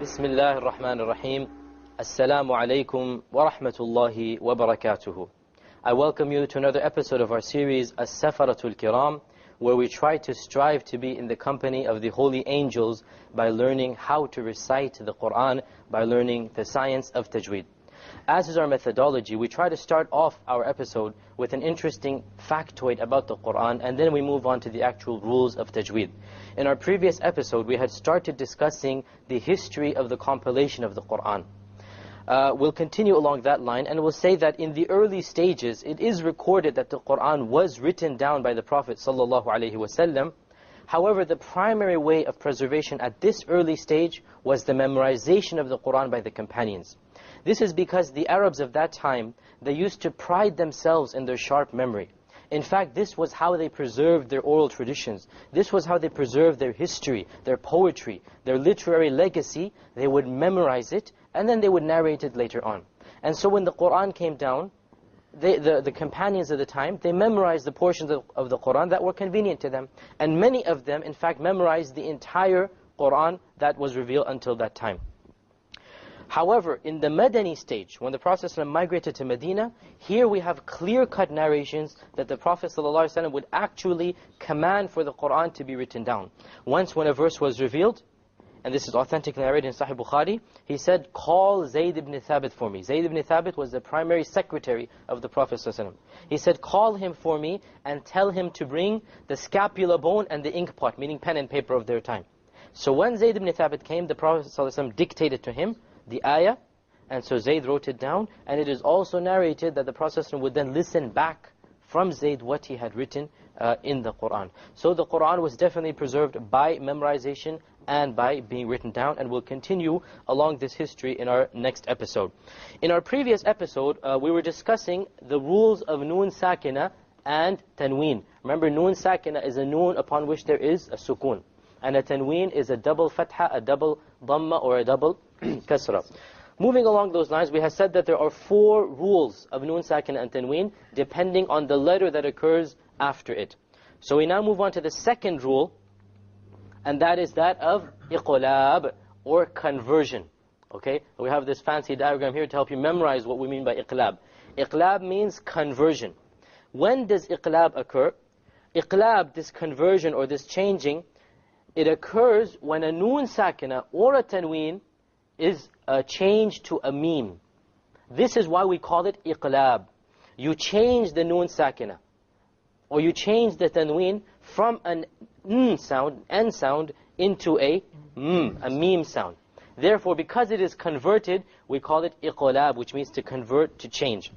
Bismillah ar-Rahman ar-Rahim. Assalamu alaikum wa rahmatullahi wa barakatuhu. I welcome you to another episode of our series, Safara Al Keram, where we try to strive to be in the company of the holy angels by learning how to recite the Quran, by learning the science of Tajweed. As is our methodology, we try to start off our episode with an interesting factoid about the Quran, and then we move on to the actual rules of Tajweed. In our previous episode, we had started discussing the history of the compilation of the Quran. We'll continue along that line, and we'll say that in the early stages, it is recorded that the Quran was written down by the Prophet ﷺ. However, the primary way of preservation at this early stage was the memorization of the Quran by the companions. This is because the Arabs of that time, they used to pride themselves in their sharp memory. In fact, this was how they preserved their oral traditions. This was how they preserved their history, their poetry, their literary legacy. They would memorize it, and then they would narrate it later on. And so when the Quran came down, the companions of the time, they memorized the portions of the Quran that were convenient to them. And many of them, in fact, memorized the entire Quran that was revealed until that time. However, in the Madani stage, when the Prophet ﷺ migrated to Medina, here we have clear-cut narrations that the Prophet ﷺ would actually command for the Quran to be written down. Once when a verse was revealed, and this is authentically narrated in Sahih Bukhari, he said, "Call Zayd ibn Thabit for me." Zayd ibn Thabit was the primary secretary of the Prophet ﷺ. He said, "Call him for me and tell him to bring the scapula bone and the ink pot," meaning pen and paper of their time. So when Zayd ibn Thabit came, the Prophet ﷺ dictated to him the ayah, and so Zayd wrote it down, and it is also narrated that the Prophet ﷺ would then listen back from Zayd what he had written in the Quran. So the Quran was definitely preserved by memorization and by being written down, and we'll continue along this history in our next episode. In our previous episode, we were discussing the rules of Noon Sakina and Tanween. Remember, Noon Sakina is a noon upon which there is a sukun, and a Tanween is a double fatha, a double dhamma, or a double kasra. Moving along those lines, we have said that there are 4 rules of Noon Sakina and Tanween, depending on the letter that occurs after it. So we now move on to the second rule, and that is that of iqlab, or conversion. Okay, we have this fancy diagram here to help you memorize what we mean by iqlab. Iqlab means conversion. When does iqlab occur? Iqlab, this conversion or this changing, it occurs when a Noon Sakina or a Tanween is changed to a meme. This is why we call it iqlab. You change the Noon Sakina, or you change the Tanween from an n sound, into a meme sound. Therefore, because it is converted, we call it iqlab, which means to convert, to change.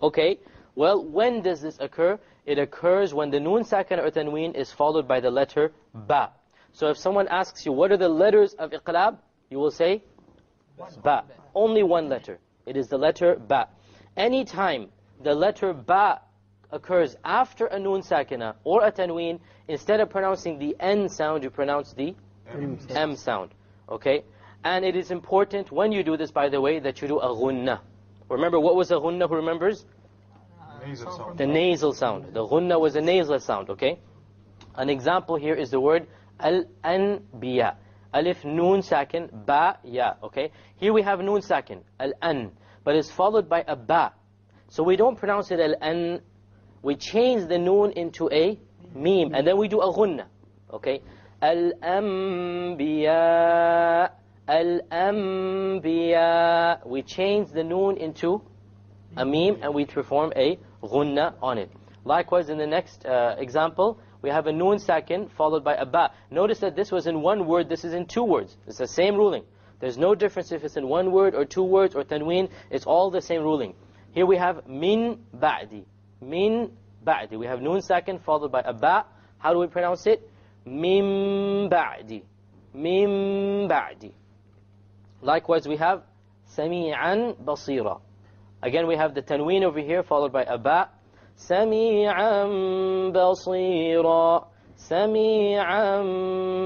Okay, well, when does this occur? It occurs when the Noon Sakina or Tanween is followed by the letter ba. So if someone asks you, what are the letters of iqlab? You will say, ba. Only one letter. It is the letter ba. Anytime the letter ba occurs after a Noon Sakina or a Tanween, instead of pronouncing the N sound, you pronounce the M sound. Okay? And it is important when you do this, by the way, that you do a ghunnah. Remember, what was a ghunnah? Who remembers? Nasal sound. The nasal sound. The ghunnah was a nasal sound. Okay? An example here is the word al-anbiya. Alif, Noon, Sakin, Ba, Ya. Okay? Here we have Noon, Sakin, Al-An. But it's followed by a Ba. So we don't pronounce it Al-An. We change the Noon into a Meme. And then we do a Ghunnah. Okay? Al-Anbiya. Al-Anbiya. We change the Noon into a Meme, and we perform a Ghunnah on it. Likewise, in the next example, we have a Noon Sakin followed by a Ba. Notice that this was in one word, this is in 2 words. It's the same ruling. There's no difference if it's in 1 word or 2 words or Tanween. It's all the same ruling. Here we have Min Ba'di. Min Ba'di. We have Noon Sakin followed by a Ba. How do we pronounce it? Min Ba'di. Min Ba'di. Likewise, we have Sami'an Basira. Again, we have the Tanween over here followed by a Ba. سميعا بصيرا سميعا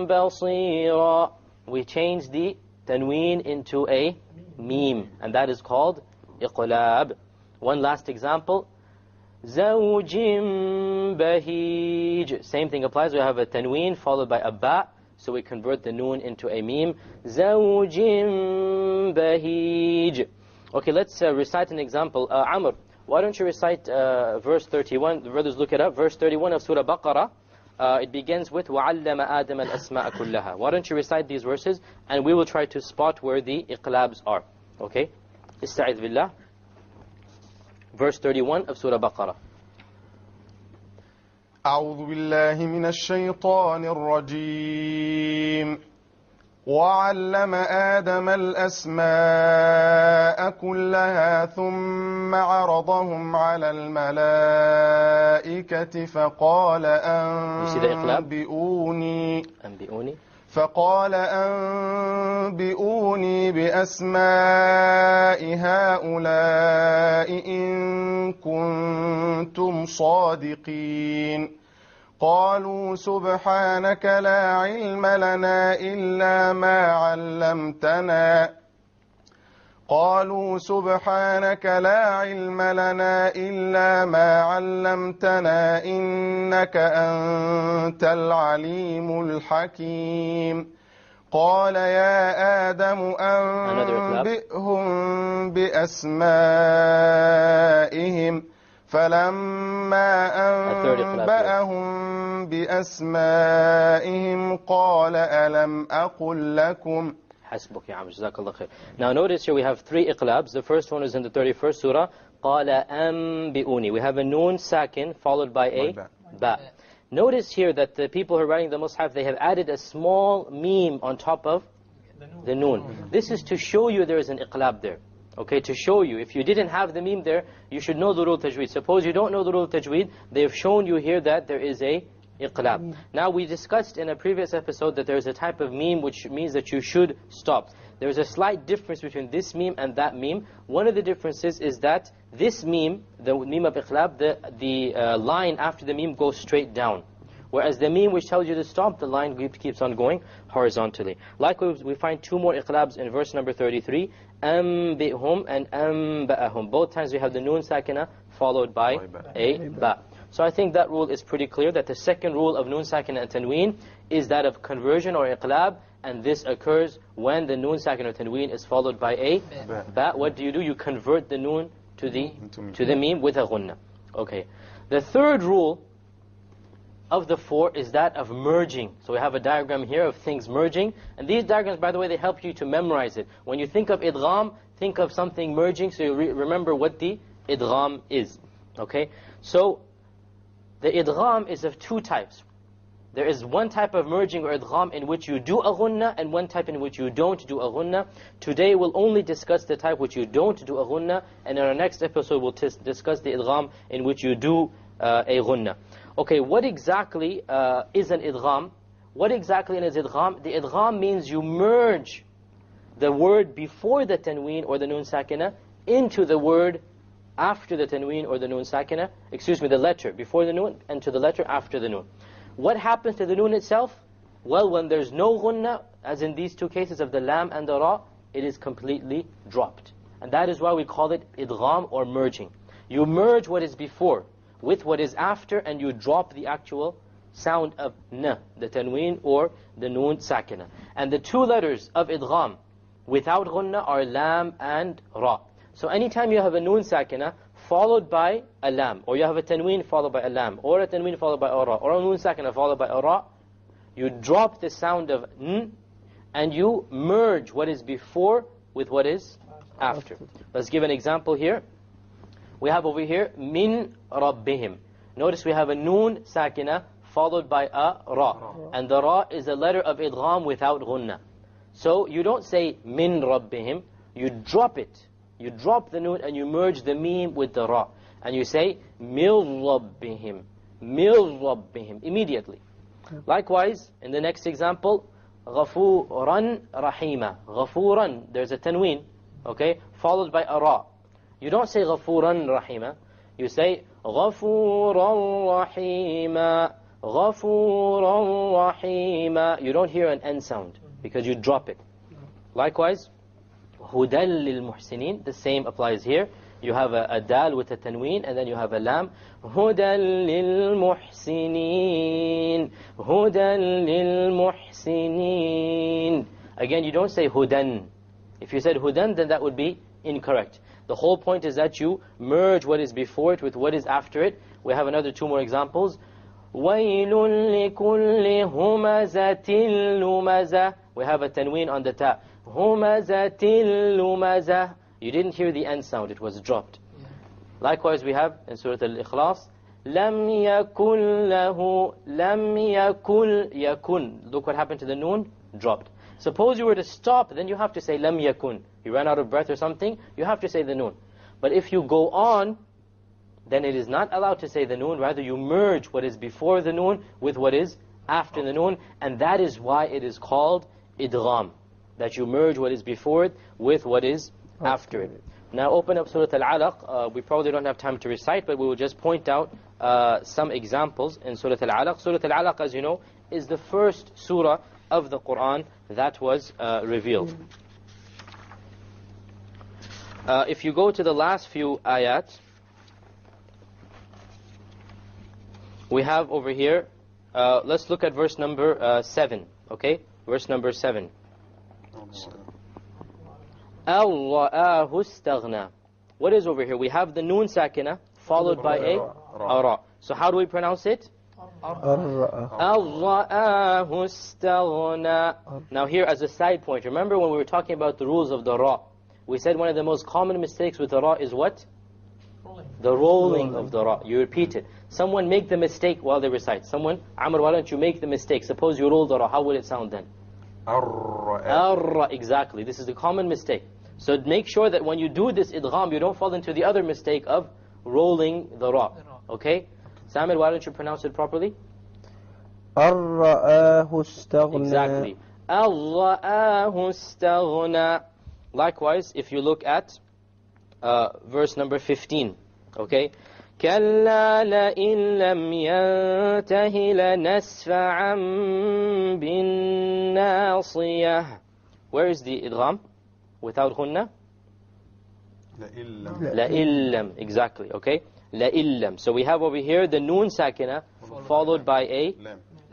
بصيرا. We change the tanween into a meme, and that is called iqlab. One last example, زوج بهيج. Same thing applies. We have a tanween followed by a ba. So we convert the noon into a meme. زَوْجٍ بَهِيجٍ. Okay, let's recite an example. Amr, why don't you recite verse 31? The brothers look it up. Verse 31 of Surah Baqarah. It begins with وَعَلَّمَ آدَمَ الْأَسْمَاءَ كُلَّهَا. Why don't you recite these verses, and we will try to spot where the iqlabs are. Okay? استعذ بالله. Verse 31 of Surah Baqarah. أعوذ بالله من الشيطان الرجيم وعلم آدم الأسماء كلها ثم عرضهم على الملائكة فقال أنبئوني بأسماء هؤلاء إن كنتم صادقين قالوا سبحانك لا علم لنا إلا ما علمتنا إنك أنت العليم الحكيم قال يا آدم أنبئهم بأسمائهم فلما أنبأهم بأسمائهم قال ألم أقل لكم. حسبك يا عم, جزاك khair. Now notice here we have three iqlabs. The first one is in the 31st surah. قال أنبئوني. We have a noon sakin followed by a ba. Notice here that the people who are writing the mushaf, they have added a small meme on top of the noon. This is to show you there is an iqlab there. Okay, to show you. If you didn't have the meme there, you should know the rule of Tajweed. Suppose you don't know the rule of Tajweed, they have shown you here that there is a iqlab. Now we discussed in a previous episode that there is a type of meme which means that you should stop. There is a slight difference between this meme and that meme. One of the differences is that this meme, the meme of iqlab, the line after the meme goes straight down. Whereas the meme which tells you to stop, the line keeps on going horizontally. Likewise, we find two more iqlabs in verse number 33. أَنْبِئْهُمْ and أَنْبَأَهُمْ. Both times we have the noon sakina followed by a ba. So I think that rule is pretty clear, that the second rule of noon sakina and tanween is that of conversion or iqlab, and this occurs when the noon sakina or tanween is followed by a ba. What do? You convert the noon to the meme with a ghunna. Okay. The third rule of the four is that of merging. So we have a diagram here of things merging. And these diagrams, by the way, they help you to memorize it. When you think of idgham, think of something merging, so you remember what the idgham is. Okay? So, the idgham is of two types. There is one type of merging or idgham in which you do a ghunna, and one type in which you don't do a ghunna. Today we'll only discuss the type which you don't do a ghunna, and in our next episode we'll discuss the idgham in which you do a ghunna. Okay, what exactly is an idgham? What exactly is idgham? The idgham means you merge the word before the tanween or the noon sakina into the word after the tanween or the noon sakina. Excuse me, the letter before the noon and to the letter after the noon. What happens to the noon itself? Well, when there's no ghunna, as in these two cases of the lam and the ra, it is completely dropped. And that is why we call it idgham or merging. You merge what is before with what is after, and you drop the actual sound of na, the tanween or the noon sakina. And the two letters of idgham without ghunna are lam and ra. So anytime you have a noon sakina followed by a lam, or you have a tanween followed by a lam, or a tanween followed by a ra, or a noon sakina followed by a ra, you drop the sound of n, and you merge what is before with what is after. Let's give an example here. We have over here, min rabbihim. Notice we have a noon sakina followed by a ra. And the ra is a letter of idgham without ghunna. So you don't say min rabbihim, you drop it. You drop the noon and you merge the meme with the ra. And you say, mil rabbihim, mil rabbihim, immediately. Likewise, in the next example, ghafuran rahima. Ghafuran, there's a tanween, okay, followed by a ra. You don't say ghafuran rahima. You say ghafuran rahima. Ghafuran rahima. You don't hear an N sound because you drop it. Likewise, hudal lil muhsinin. The same applies here. You have a dal with a tanween, and then you have a lam. هُدًى لِلْمُحْسِنِينَ هُدًى لِلْمُحْسِنِينَ. Again, you don't say hudan. If you said hudan, then that would be incorrect. The whole point is that you merge what is before it with what is after it. We have another 2 more examples. وَيْلٌ لِكُلِّ هُمَزَةٍ لُمَزَةٍ. We have a tanween on the ta. هُمَزَةٍ لُمَزَةٍ. You didn't hear the end sound, it was dropped. Likewise, we have in Surah Al-Ikhlas, لَمْ يَكُنْ لَهُ لَمْ يَكُنْ يَكُنْ. Look what happened to the noon, dropped. Suppose you were to stop, then you have to say لَمْ يَكُنْ. You ran out of breath or something, you have to say the noon. But if you go on, then it is not allowed to say the noon. Rather, you merge what is before the noon with what is after the noon. And that is why it is called idgham. That you merge what is before it with what is after it. Now open up Surah Al-Alaq. We probably don't have time to recite, but we will just point out some examples in Surah Al-Alaq. Surah Al-Alaq, as you know, is the first surah of the Qur'an that was revealed. If you go to the last few ayat, we have over here, let's look at verse number 7, okay? Verse number 7. أَوْرَآهُ اسْتَغْنَى. What is over here? We have the noon sakina followed by a ra. So how do we pronounce it? أَوْرَآهُ اسْتَغْنَى. Now here as a side point, remember when we were talking about the rules of the ra, we said one of the most common mistakes with the ra is what? The rolling of the ra. You repeat it. Someone make the mistake while they recite. Someone, Amr, why don't you make the mistake? Suppose you roll the ra, how would it sound then? Arra. Exactly. This is the common mistake. So make sure that when you do this idgham, you don't fall into the other mistake of rolling the ra. Okay? Samir, why don't you pronounce it properly? أَرَّآهُ اسْتَغْنَى. Exactly. أَرَّآهُ اسْتَغْنَى. Likewise, if you look at verse number 15, okay? كَلَّا لَئِن لَّمْ يَنْتَهِ لَنَسْفَعًا بِالنَّاصِيَةِ. Where is the idgham? Without ghunna? لَإِلَّمْ. Exactly, okay? لَإِلَّمْ. So we have over here the noon sakina followed by a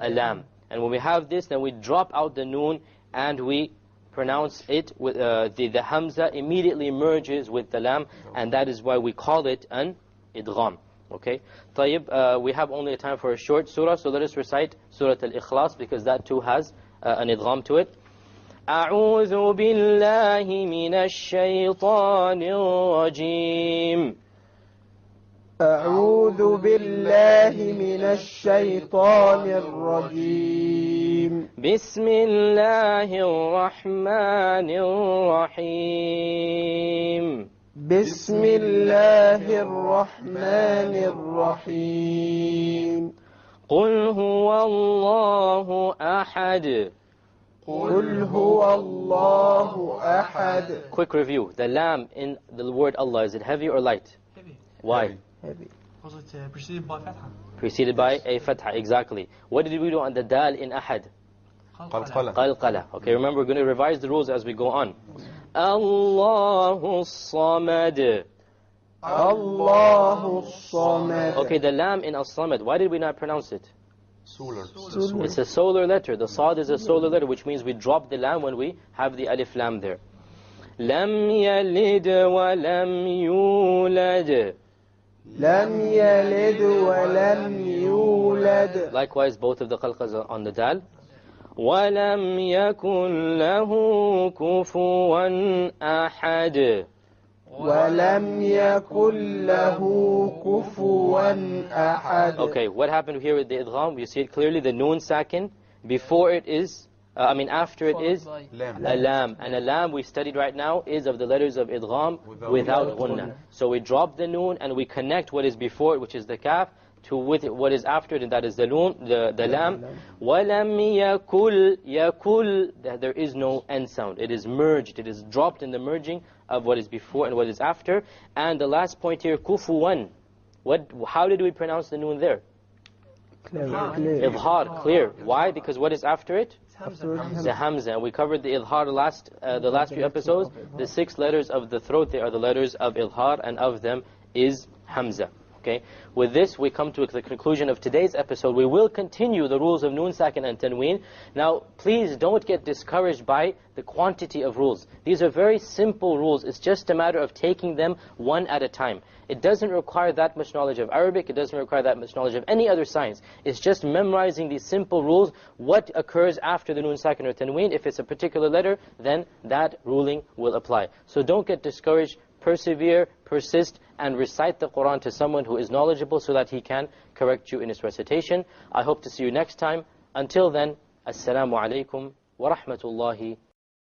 lam. And when we have this, then we drop out the noon and we pronounce it with the hamza immediately merges with the lam, and that is why we call it an idgham. Okay? طيب, we have only time for a short surah, so let us recite Surah Al-Ikhlas because that too has an idgham to it. أعوذ بالله من الشيطان الرجيم. أعوذ بالله من الشيطان الرجيم. بسم الله الرحمن الرحيم. بسم الله الرحمن الرحيم. قل هو الله أحد. قل هو الله أحد. Quick review. The lam in the word Allah, is it heavy or light? Heavy. Why? Heavy. Was it preceded by fatha? Preceded by a fatha, exactly. What did we do on the dal in ahad? Qalqala. Okay, remember we're going to revise the rules as we go on. Allahu Samad. Allahu Samad. Okay, the lam in as-samad, why did we not pronounce it? Solar. It's a solar letter. The sad is a solar letter, which means we drop the lam when we have the alif lam there. Lam yalid wa lam yulad. لم يلد ولم يولد. Likewise, both of the qalqas are on the dal. وَلَمْ يَكُنْ لَهُ كُفُوًا أَحَدٌ. ولم يكن له كفوا أحد. Okay, what happened here with the idgham? You see it clearly, the noon sakin, before it is, after it is a lam. And a lam we studied right now is of the letters of idgham without ghunna. So we drop the noon and we connect what is before it, which is the kaf, to with what is after it, and that is the noon, the lam. وَلَمْ يَكُلْ. There is no end sound. It is merged. It is dropped in the merging of what is before and what is after. And the last point here, kufuwan. How did we pronounce the noon there? Clear. Idhar, clear. Why? Because what is after it? The Hamza. We covered the Idhar the last few episodes. The 6 letters of the throat, they are the letters of Idhar, and of them is Hamza. Okay. With this, we come to the conclusion of today's episode. We will continue the rules of Noon Sakin and Tanween. Now, please don't get discouraged by the quantity of rules. These are very simple rules. It's just a matter of taking them one at a time. It doesn't require that much knowledge of Arabic. It doesn't require that much knowledge of any other science. It's just memorizing these simple rules. What occurs after the Noon Sakin or Tanween, if it's a particular letter, then that ruling will apply. So don't get discouraged. Persevere, persist, and recite the Quran to someone who is knowledgeable so that he can correct you in his recitation. I hope to see you next time. Until then, Assalamu alaikum wa rahmatullahi